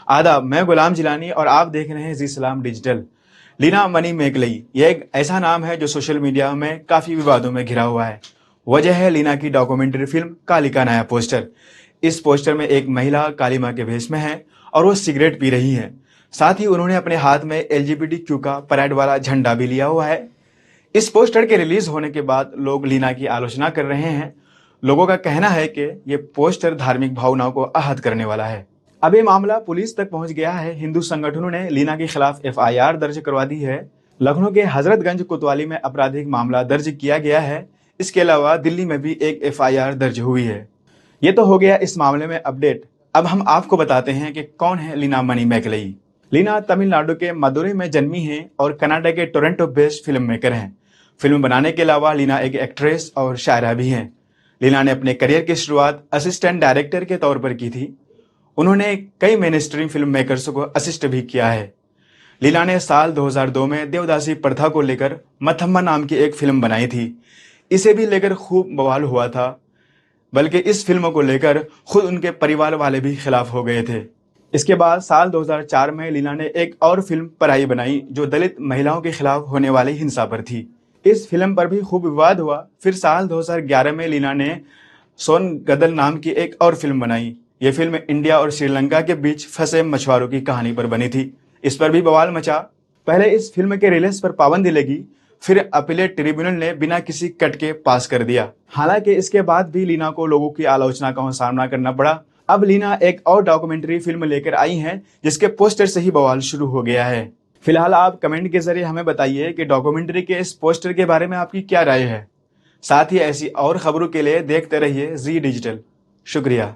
आदाब, मैं गुलाम जिलानी और आप देख रहे हैं जी सलाम डिजिटल। लीना मनी मेकलई ये एक ऐसा नाम है जो सोशल मीडिया में काफ़ी विवादों में घिरा हुआ है। वजह है लीना की डॉक्यूमेंट्री फिल्म काली का नया पोस्टर। इस पोस्टर में एक महिला काली माँ के भेष में है और वो सिगरेट पी रही है। साथ ही उन्होंने अपने हाथ में LGBTQ का परेड वाला झंडा भी लिया हुआ है। इस पोस्टर के रिलीज होने के बाद लोग लीना की आलोचना कर रहे हैं। लोगों का कहना है कि ये पोस्टर धार्मिक भावनाओं को आहत करने वाला है। अब ये मामला पुलिस तक पहुंच गया है। हिंदू संगठनों ने लीना के खिलाफ FIR दर्ज करवा दी है। लखनऊ के हजरतगंज कोतवाली में आपराधिक मामला दर्ज किया गया है। इसके अलावा दिल्ली में भी एक FIR दर्ज हुई है। ये तो हो गया इस मामले में अपडेट। अब हम आपको बताते हैं कि कौन है लीना मनी मैकलई। लीना तमिलनाडु के मदुरई में जन्मी है और कनाडा के टोरंटो बेस्ड फिल्म मेकर हैं। फिल्म बनाने के अलावा लीना एक एक्ट्रेस और शायरा भी हैं। लीना ने अपने करियर की शुरुआत असिस्टेंट डायरेक्टर के तौर पर की थी। उन्होंने कई मेन स्ट्रीम फिल्म मेकर्स को असिस्ट भी किया है। लीला ने साल 2002 में देवदासी प्रथा को लेकर मथम्मा नाम की एक फिल्म बनाई थी। इसे भी लेकर खूब बवाल हुआ था, बल्कि इस फिल्म को लेकर खुद उनके परिवार वाले भी खिलाफ हो गए थे। इसके बाद साल 2004 में लीला ने एक और फिल्म पराई बनाई जो दलित महिलाओं के खिलाफ होने वाली हिंसा पर थी। इस फिल्म पर भी खूब विवाद हुआ। फिर साल 2011 में लीला ने सोन गदल नाम की एक और फिल्म बनाई। ये फिल्म इंडिया और श्रीलंका के बीच फंसे मछुआरों की कहानी पर बनी थी। इस पर भी बवाल मचा। पहले इस फिल्म के रिलीज पर पाबंदी लगी, फिर अपीलेट ट्रिब्यूनल ने बिना किसी कट के पास कर दिया। हालांकि इसके बाद भी लीना को लोगों की आलोचना का सामना करना पड़ा। अब लीना एक और डॉक्यूमेंट्री फिल्म लेकर आई हैं जिसके पोस्टर से ही बवाल शुरू हो गया है। फिलहाल आप कमेंट के जरिए हमें बताइए कि डॉक्यूमेंट्री के इस पोस्टर के बारे में आपकी क्या राय है। साथ ही ऐसी और खबरों के लिए देखते रहिए जी डिजिटल। शुक्रिया।